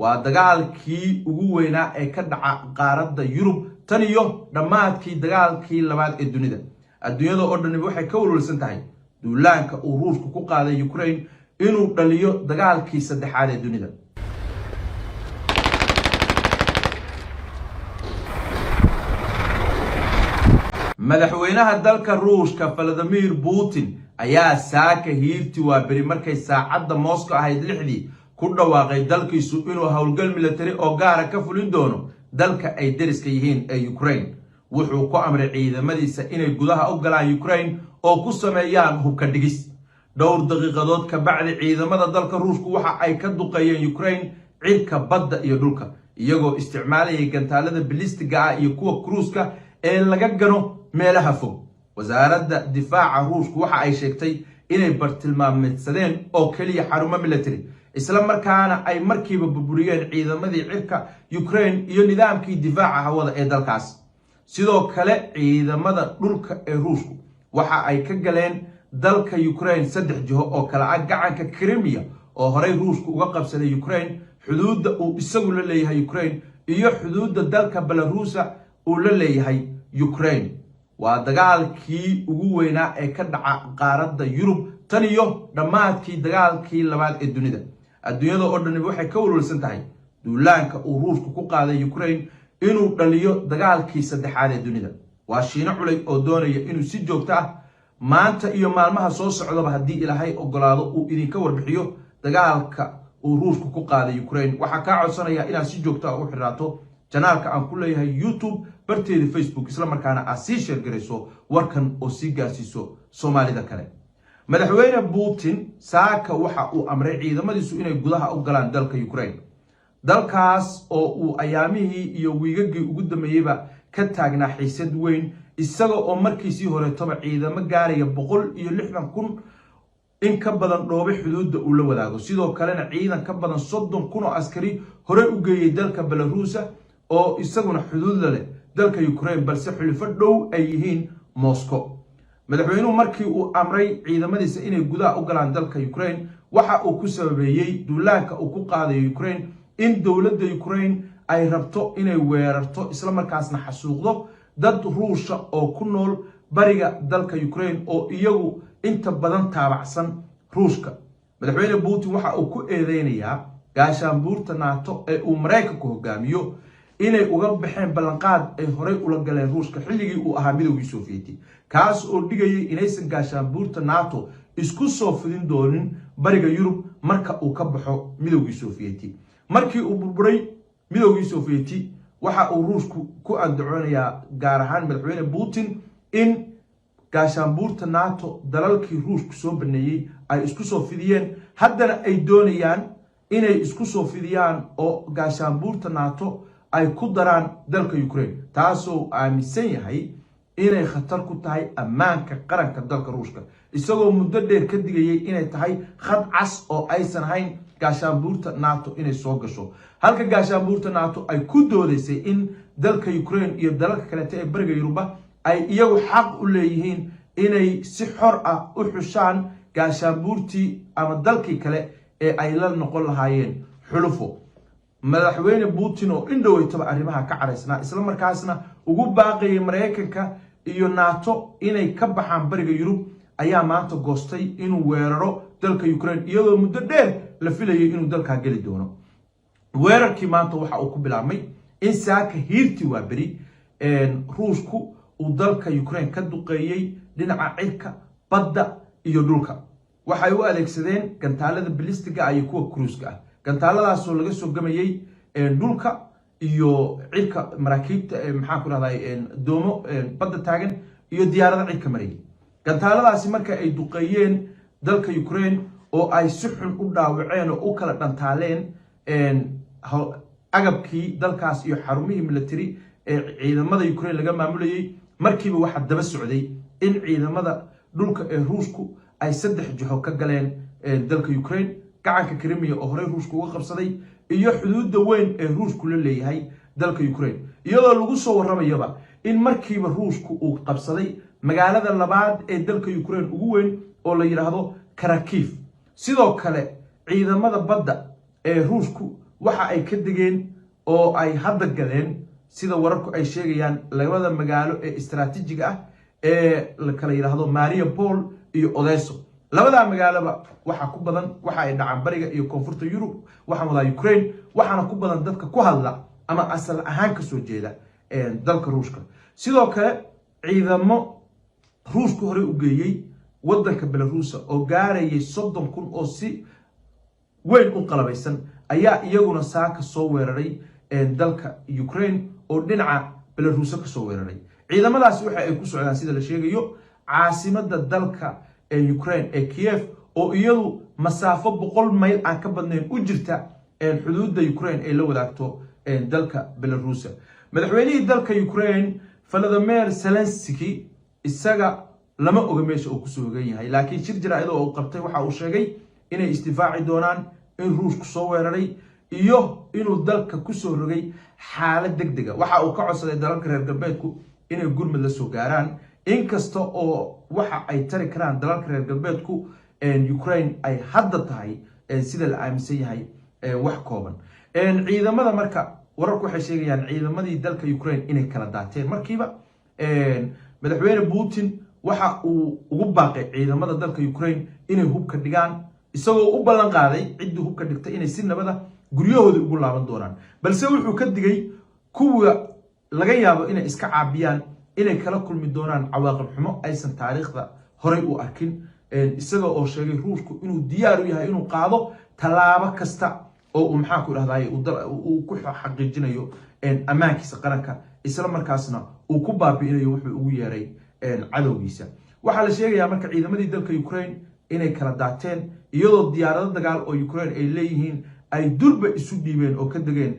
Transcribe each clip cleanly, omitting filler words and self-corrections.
waa dagaalkii ugu weynaa ee ka dhaca qaaradda Yurub tan iyo dhamaadkii dagaalkii labaad ee dunida. Adduunyada oo dhan waxay ka walwalsan tahay duulaanka uu Ruushku ku qaaday Ukraine inuu dhaliyo dagaalkii saddexaad ee dunida. madaxweynaha dalka Ruushka Vladimir Putin ayaa saaka hiirti waa bari markay saacadda Moscow ahayd 6 ku dhawaaqay dalkiisu inuu howlgal military oo gaar ka fulin doono dalka ay deriska yihiin ee Ukraine. wuxuu ku amray ciidamadiisa inay gudaha u galaan Ukraine oo ku sameeyaan hubka dhigis. dhowr daqiiqadood ka bacdi ciidamada dalka Ruushku waxa ay ka duqeeyeen Ukraine cirka badda iyo dhulka iyagoo isticmaalaya gantaalada ballistiga iyo kuwa cruise-ka ee laga gano meelaha fog. wasaaradda difaaca Ruushku waxa ay sheegtay inay bartilmaameedsadeen oo kaliya xarumo military isla markaana ay markiiba burburiyeen ciidamadii cirka Ukraine iyo nidaamkii difaaca hawada ee dalkaas. sidoo kale ciidamada dhulka ee Ruushku waxa ay ka galeen dalka Ukraine 3 jiho oo kala ah gacanka Crimea oo horey Ruushku uga qabsaday Ukraine, xuduudda uu isagu la leeyahay Ukraine iyo xuduudda dalka Belarus uu la leeyahay Ukraine. waa dagaalkii ugu weynaa ee ka dhaca qaaradda Yurub tan iyo dhamaadkii dagaalkii labaad ee dunida. adduunyada oo dhan waxay ka walwalsan tahay duulaanka uu Ruushku ku qaaday Ukraine inuu dhaliyo dagaalkii saddexaad ee dunida. waa Shiina culay oo doonaya inuu si joogto ah maanta iyo maalmaha soo socdaba haddii Ilaahay ogolaado uu idinka warbixiyo dagaalka uu Ruushku ku qaaday Ukraine. waxaa ka codsanaya inaad si joogto ah u xiraato channelka aan ku leeyahay YouTube, barteeda Facebook, isla markaana aad sii share garayso warkan oo sii gaarsiiso Soomaalida kale. madaxweyne Putin saaka waxa uu amray ciidamadiisu inay gudaha u galaan dalka Ukraine, dalkaas oo uu ayaamihii iyo wiigagii ugu dambeeyayba ka taagnaa xiisad weyn isaga oo markiisii hore toba ciidamo gaaraya 160,000 in ka badan dhoobe xuduudda uu la wadaago. sidoo kalena ciidan ka badan 30,000 oo askari hore u geeyay dalka Belarus oo isaguna xuduud leh dalka Ukraine balse xulifo dhow ay yihiin Moscow. madaxweynuhu markii uu amray ciidamadiisa inay gudaha u galaan dalka Ukraine waxa uu ku sababeeyay duulaanka uu ku qaaday Ukraine in dawladda Ukraine ay rabto inay weerarto isla markaasna xasuuqdo dad Ruusha oo ku nool bariga dalka Ukraine oo iyagu inta badan taabacsan Ruushka. madaxweyne Putin waxa uu ku eedeynayaa gaashaanbuurta NATO ee uu Mareykanku hogaamiyo inay uga baxeen ballanqaad ay horey ula galeen Ruushka xilligii uu ahaa midowgii Sovieti, kaas oo dhigayay inaysan gaashaanbuurta NATO isku soo fidin doonin bariga Yurub marka uu ka baxo midowgii Sovieti. markii uu burburay midowgii Sovieti waxa uu Ruushku ku andacoonayaa gaar ahaan madaxweyne Putin in gaashaanbuurta NATO dalalkii Ruushku soo baneeyay ay isku soo fidiyeen, haddana ay doonayaan inay isku soo fidiyaan oo gaashaanbuurta NATO ay ku daraan dalka Ukraine, taasoo aaminsan yahay inay khatar ku tahay ammaanka qaranka dalka Ruushka, isagoo muddo dheer ka digayay inay tahay khad cas oo aysan ahayn gaashaanbuurta NATO inay soo gasho. halka gaashaanbuurta NATO ay ku doodaysay in dalka Ukraine iyo dalalka kale ee bariga Yurub ay iyagu xaq u leeyihiin inay si xor ah u xushaan gaashaanbuurtii ama dalkii kale ee ay la noqon lahaayeen xulufo. madaxweyne Putin oo indhoweytaba arrimaha ka caraysnaa isla markaasna ugu baaqayay Mareykanka iyo NATO inay ka baxaan bariga Yurub ayaa maanta goostay inuu weeraro dalka Ukraine iyadoo muddo dheer la filayay inuu dalka gali doono. weerarkii maanta waxa uu ku bilaabmay in saaka hiirti waa bari Ruushku uu dalka Ukraine ka duqeeyay dhinaca cirka, badda iyo dhulka. waxay u adeegsadeen gantaalada ballistiga iyo kuwa cruise-ka ah. gantaaladaas oo laga soo gamayay dhulka iyo cirka maraakiibta maxaa ku raday doomo badda taagan iyo diyaarada cirka marayay. gantaaladaasi marka ay duqeeyeen dalka Ukraine oo ay si xun u dhaawaceen oo u kala dhantaaleen agabkii dalkaas iyo xarumihii military ee ciidamada Ukraine laga maamulayay, markiiba waxa daba socday in ciidamada dhulka ee Ruushku ay 3 jiho ka galeen dalka Ukraine, gacanka Crimea oo horey Ruushku uga qabsaday iyo xuduudda weyn ee Ruushku la leeyahay dalka Ukraine, iyadoo lagu soo waramayaba in markiiba Ruushku uu qabsaday magaalada labaad ee dalka Ukraine ugu weyn oo la yiraahdo Kharkiv. sidoo kale ciidamada badda ee Ruushku waxa ay ka degeen oo ay hadda galeen sida wararku ay sheegayaan labada magaalo ee istiraatiijiga ah ee la kala yiraahdo Mariupol iyo Odessa. labada magaaloba waxa ku badan waxa ay dhacaan bariga iyo koonfurta Yurub, waxa wada Ukraine, waxaana ku badan dadka ku hadla ama asal ahaan ka soo jeeda dalka Ruushka. sidoo kale ciidamo Ruushku hore u geeyay wadanka Belarus oo gaarayay 30,000 oo si weyn u qalabaysan ayaa iyaguna saaka soo weeraray dalka Ukraine oo dhinaca Belarus ka soo weeraray. ciidamadaasi waxa ay ku socdaan sida la sheegayo caasimada dalka Ukraine ee Kiev oo iyadu masaafo 100 mayl aan ka badnayn u jirta xuduudda Ukraine ee la wadaagto dalka Belarus. madaxweynihii dalka Ukraine Volodymyr Zelensky isaga lama oga meesha uu ku soo hogan yahay, laakiin shir jaraa'id oo uu qabtay waxa uu sheegay inay isdifaaci doonaan in Ruushku soo weeraray iyo inuu dalka ku soo rogay xaalad degdeg ah. waxa uu ka codsaday dalalka reer galbeedku inay gurmad la soo gaaraan, inkasta oo waxa ay tari karaan dalalka reer galbeedku Ukraine ay hadda tahay sida la aaminsan yahay wax kooban. ciidamada marka wararku waxay sheegayaan ciidamadii dalka Ukraine inay kala daateen markiiba. madaxweyne Putin waxa uu ugu baaqay ciidamada dalka Ukraine inay hubka dhigaan, isagoo u ballan qaaday cidii hubka dhigtay inay si nabada guryahooda ugu laaban doonaan, balse wuxuu ka digay kuwa laga yaabo inay iska caabiyaan inay kala kulmi doonaan cawaaqib xumo aysan taariikhda horey u arkin, isaga oo sheegay Ruushku inuu diyaar u yahay inuu qaado talaabo kasta oo uu maxaa ku dhahday uu ku xaqiijinayo amaankiisa qaranka, isla markaasna uu ku baabi'inayo wuxuu ugu yeeray cadowgiisa. waxa la sheegayaa marka ciidamadii dalka Ukraine inay kala daateen iyadoo diyaarado dagaal oo Ukraine ay leeyihiin ay durba isu dhiibeen oo ka degeen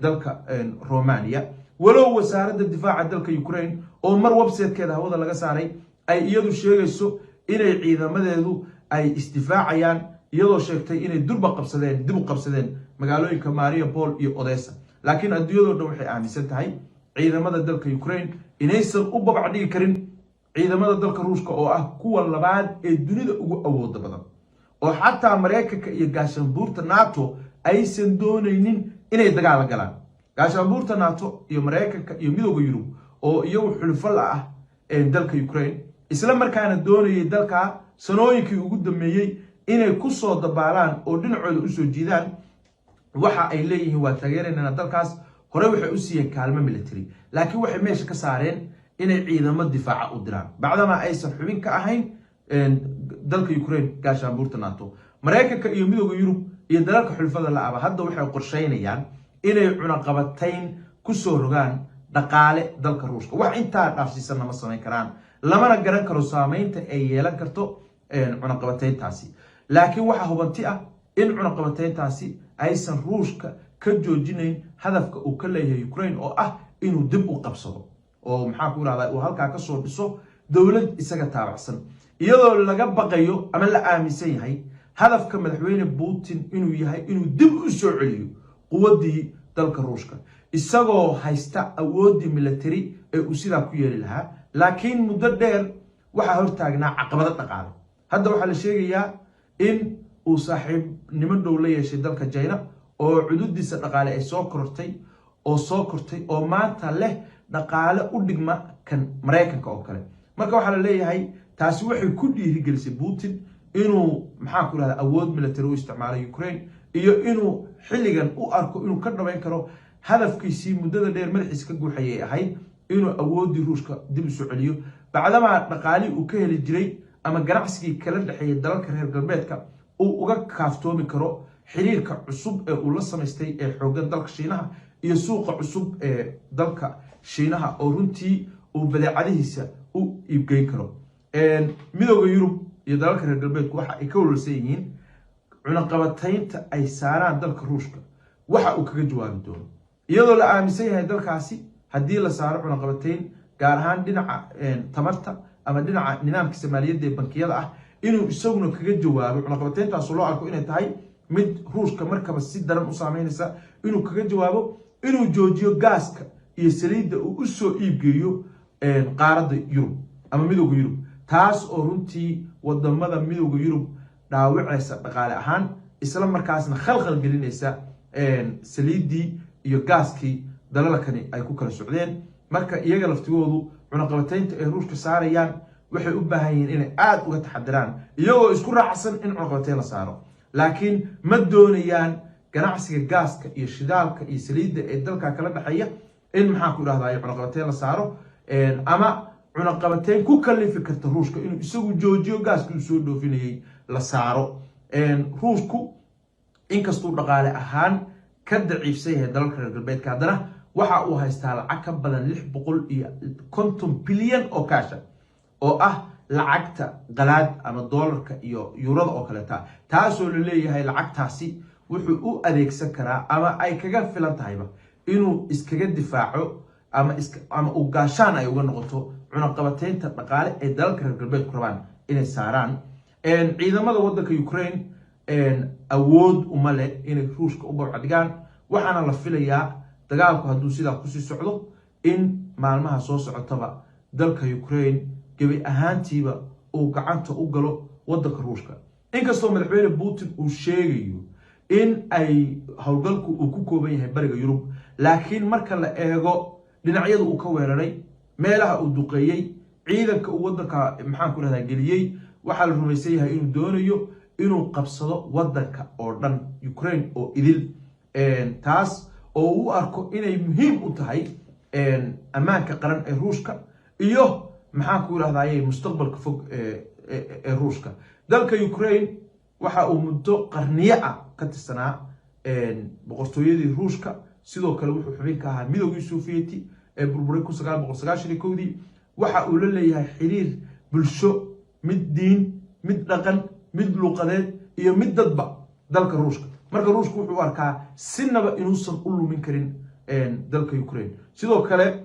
dalka Romania. walow wasaaradda difaaca dalka Ukraine oo mar website-keeda hawada laga saaray ay iyadu sheegayso inay ciidamadeedu ay isdifaacayaan, iyadoo sheegtay inay durba qabsadeen dib u qabsadeen magaalooyinka Mariupol iyo Odessa, laakiin adduunyadu dhan waxay aaminsan tahay ciidamada dalka Ukraine inaysan u babacdhigi karin ciidamada dalka Ruushka oo ah kuwa labaad ee dunida ugu awoodda badan, oo xataa Mareykanka iyo gaashaanbuurta NATO aysan doonaynin inay dagaal galaan. gaashaanbuurta NATO iyo Mareykanka iyo midowga Yurub oo iyagu xulufo la ah dalka Ukraine isla markaana doonayay dalka sanooyinkii ugu dambeeyay inay ku soo dabaalaan oo dhinacooda u soo jiidaan, waxa ay leeyihiin waa taageerayna dalkaas. hore waxay u siiyeen kaalmo military, laakiin waxay meesha ka saareen inay ciidamo difaaca u diraan bacdama aysan xubin ka ahayn dalka Ukraine gaashaanbuurta NATO. Mareykanka iyo midowga Yurub iyo dalalka xulfada la aba hadda waxay qorsheynayaan inay cunaqabatayn ku soo rogaan dhaqaale dalka Ruushka. wax intaa dhaafsiisan ma samayn karaan, lamana garan karo saameynta ay yeelan karto cunaqabatayntaasi, laakiin waxa hubanti ah in cunaqabatayntaasi aysan Ruushka ka joojinayn hadafka uu ka leeyahay Ukraine oo ah inuu dib u qabsado oo maxaa ku raacday uu halka ka soo dhiso dawlad isaga taabacsan, iyadoo laga baqayo ama la aaminsan yahay hadafka madaxweyne Putin inuu yahay inuu dib u soo celiyo quwadii dalka Ruushka isagoo haysta awoodii military ee uu sida ku yeeli lahaa. laakiin muddo dheer waxa hortaagnaa caqabado dhaqaale. hadda waxa la sheegayaa in uu saaxiibnimo dhow la yeeshay dalka China oo xuduudiisa dhaqaale ay soo kortay oo maanta leh dhaqaale u dhigma kan Mareykanka oo kale. marka waxa la leeyahay taasi waxay ku dhiirigelisay Putin inuu maxaa ku raada awood military u isticmaalo Ukraine iyo inuu xilligan u arko inuu ka dhameyn karo hadafkiisii muddada dheer madaxiisa ka guuxayay ahayd inuu awoodii Ruushka dib u soo celiyo bacdama dhaqaali uu ka heli jiray ama ganacsigii kala dhaxeeyay dalalka reer galbeedka uu uga kaaftoomi karo xiriirka cusub ee uu la samaystay ee xooggan dalka Shiinaha iyo suuqa cusub ee dalka Shiinaha oo runtii uu badeecadihiisa u iibgeyn karo. midowga Yurub iyo dalalka reer galbeedku waxa ay ka walwalsan yihiin cunaqabataynta ay saaraan dalka Ruushka waxa uu kaga jawaabi doono, iyadoo la aaminsan yahay dalkaasi haddii la saaro cunaqabatayn gaar ahaan dhinaca tamarta ama dhinaca nidaamka Soomaaliyada ee bankiyada ah inuu isaguna kaga jawaabo cunaqabatayntaas loo arko inay tahay mid Ruushka markaba si daran u saameynaysa, inuu kaga jawaabo inuu joojiyo gaaska iyo saliidda uu u soo iibgeeyo qaaradda Yurub ama midowga Yurub, taas oo runtii wadamada midowga Yurub dhaawacaysa dhaqaale ahaan isla markaasna khalkhal gelinaysa saliidii iyo gaaskii dalalkani ay ku kala socdeen marka iyaga laftigoodu cunaqabataynta ay ruushka saarayaan waxay u baahan yihiin inay aad uga taxadiraan iyagoo isku raacsan in cunaqabatayn la saaro laakiin ma doonayaan ganacsiga gaaska iyo shidaalka iyo saliidda ee dalka kala dhaxeeya in maxaa ku dhahdaa cunaqabatayn la saaro ama cunaqabatayn ku kalifi karta ruushka inuu isagu joojiyo gaaska uu soo dhoofinayay la saaro ruushku inkastuu dhaqaale ahaan ka daciifsan yahay dalalka reer galbeedka haddana waxa uu haystaa lacag ka badan 650 bilyan oo kaasha oo ah lacagta qalaad ama doolarka iyo yuurada oo kale taasoo la leeyahay lacagtaasi wuxuu u adeegsan karaa ama ay kaga filan tahayba inuu iskaga difaaco ama uu gaashaan ay uga noqoto cunaqabataynta dhaqaale ee dalalka reer galbeedku rabaan inay saaraan ciidamada waddanka Ukraine awood uma leh inay ruushka u barbardhigaan waxaana la filayaa dagaalku hadduu sidaa kusii socdo in maalmaha soo socotaba dalka Ukraine gabi ahaantiiba uu gacanta u galo waddanka ruushka inkastoo madaxweyne Putin uu sheegayo in ay howlgalku uu ku kooban yahay bariga Yurub laakiin marka la eego dhinacyada uu ka weeraray meelaha uu duqeeyay ciidanka uu waddanka maxaan ku radaa geliyay waxa la rumaysan yahay inuu doonayo inuu qabsado waddanka oo dhan Ukraine oo idil taas oo uu arko inay muhiim u tahay ammaanka qaran ee ruushka iyo maxaan ku radaa mustaqbalka fog ee ruushka dalka Ukraine waxa uu muddo qarniyo ah ka tirsanaa boqortooyadii ruushka sidoo kale wuxuu xubin ka ahaa midowgii Sovieti ee burburay 1991 waxa uu la leeyahay xiriir bulsho mid diin mid dhaqan mid luqadeed iyo mid dadba dalka ruushka marka ruushku wuxuu arkaa sinaba inuusan u lumin karin dalka Ukraine sidoo kale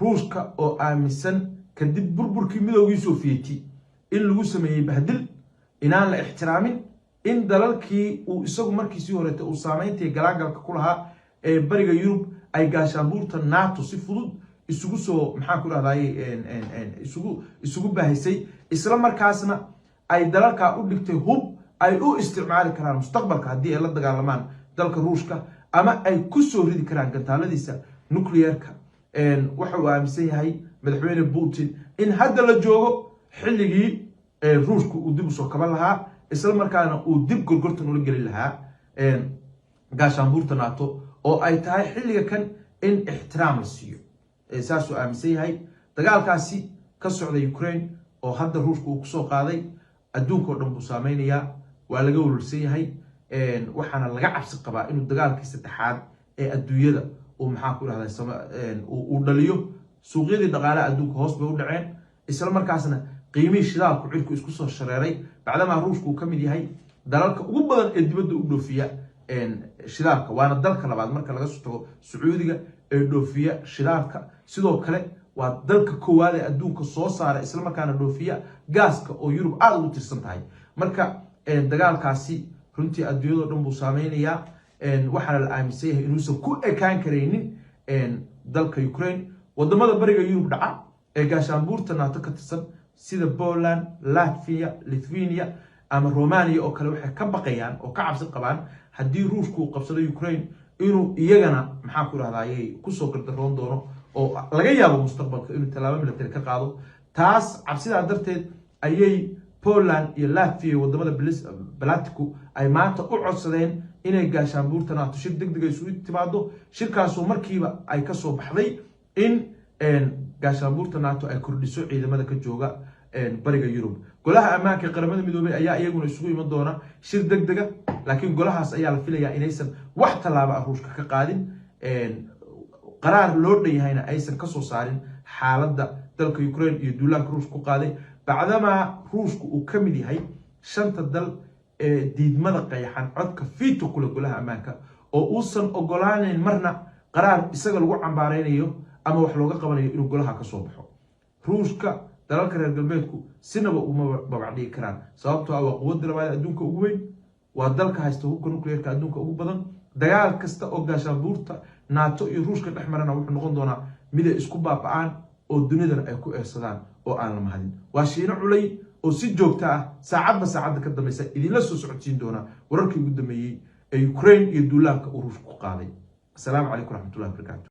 ruushka oo aaminsan kadib burburkii midowgii Sovieti in lagu sameeyay bahdil inaan la ixtiraamin in dalalkii uu isagu markiisii horeeyay uu saameyntii galaagalka ku lahaa ee bariga Yurub ay gaashaanbuurta NATO si fudud isugu soo maxaan ku raadayay isugu baahisay isla markaasna ay dalalka u dhigtay hub ay u isticmaali karaan mustaqbalka haddii ay la dagaalamaan dalka ruushka ama ay ku soo ridi karaan gantaaladiisa nuclearka waxa uu aaminsan yahay madaxweyne Putin in hadda la joogo xilligii ruushku uu dib u soo kaban lahaa isla markaana uu dib gorgortan ula gelin lahaa gaashaanbuurta NATO oo ay tahay xilliga kan in ixtiraam la siiyo saas uu aaminsan yahay dagaalkaasi ka socda Ukraine oo hadda ruushku uu ku soo qaaday adduunka oo dhan buu saameynaya waa laga walwalsan yahay waxaana laga cabsi qabaa inuu dagaalkii saddexaad ee adduunyada uu maxaa ku dhahday uu dhaliyo suuqyadii dhaqaalaha adduunka hoos bay u dhaceen isla markaasna qiimihii shidaalku cirku isku soo shareeray bacdama ruushku uu ka mid yahay dalalka ugu badan ee dibadda u dhoofiya shidaalka waana dalka labaad marka laga soo tago Sacuudiga ee dhoofiya shidaalka sidoo kale waa dalka koowaad ee adduunka soo saara isla markaana dhoofiya gaaska oo Yurub aad ugu tirsan tahay marka dagaalkaasi runtii adduunyada dhan buu saameynaya waxaana la aaminsan yahay inuusan ku ekaan kareynin dalka Ukraine wadamada bariga Yurub dhaca ee gaashaanbuurta NATO ka tirsan sida Poland Latvia Lithuania ama Romania oo kale waxay ka baqayaan oo ka cabsi qabaan haddii ruushku uu qabsado Ukraine inuu iyagana maxaa ku raadayay ku soo gardaroon doono oo laga yaabo mustaqbalka inuu talaabo military ka qaado taas cabsida darteed ayay Poland iyo Latvia wadamada Baltiku ay maanta u codsadeen inay gaashaanbuurta NATO shir degdeg ah isugu timaado shirkaas oo markiiba ay ka soo baxday in gaashaanbuurta NATO ay kordhiso ciidamada ka jooga bariga Yurub golaha ammaanka qaramada midoobay ayaa iyaguna isugu iman doona shir degdeg ah laakiin golahaas ayaa la filayaa inaysan wax talaabo ah ruushka ka qaadin qaraar loo dhayahayna aysan ka soo saarin xaaladda dalka Ukraine iyo duulaanka ruushka ku qaaday bacdama ruushku uu ka mid yahay shanta dal ee diidmada qayaxan codka veto kula golaha ammaanka oo uusan ogolaaneyn marna qaraar isaga lagu cambaareynayo ama wax looga qabanayo inuu golaha ka soo baxo ruushka dalalka reer galbeedku sinaba uma babacdhigi karaan sababtoo ah waa quwadda labaad adduunka ugu weyn waa dalka haysta hubka nuclearka adduunka ugu badan dagaal kasta oo gaashaanbuurta NATO iyo ruushka dhex marana wuxuu noqon doonaa mid ay isku baaba'aan oo dunidana ay ku eersadaan oo aan la mahadin waa shiino culay oo si joogto ah saacadba saacadda ka dambaysa idinla soo socodsiin doona wararkii ugu dambeeyay ee Ukraine iyo duulaanka Ruushku qaaday. Assalaamu calaykum waraxmatullaahi wabarakaatuh.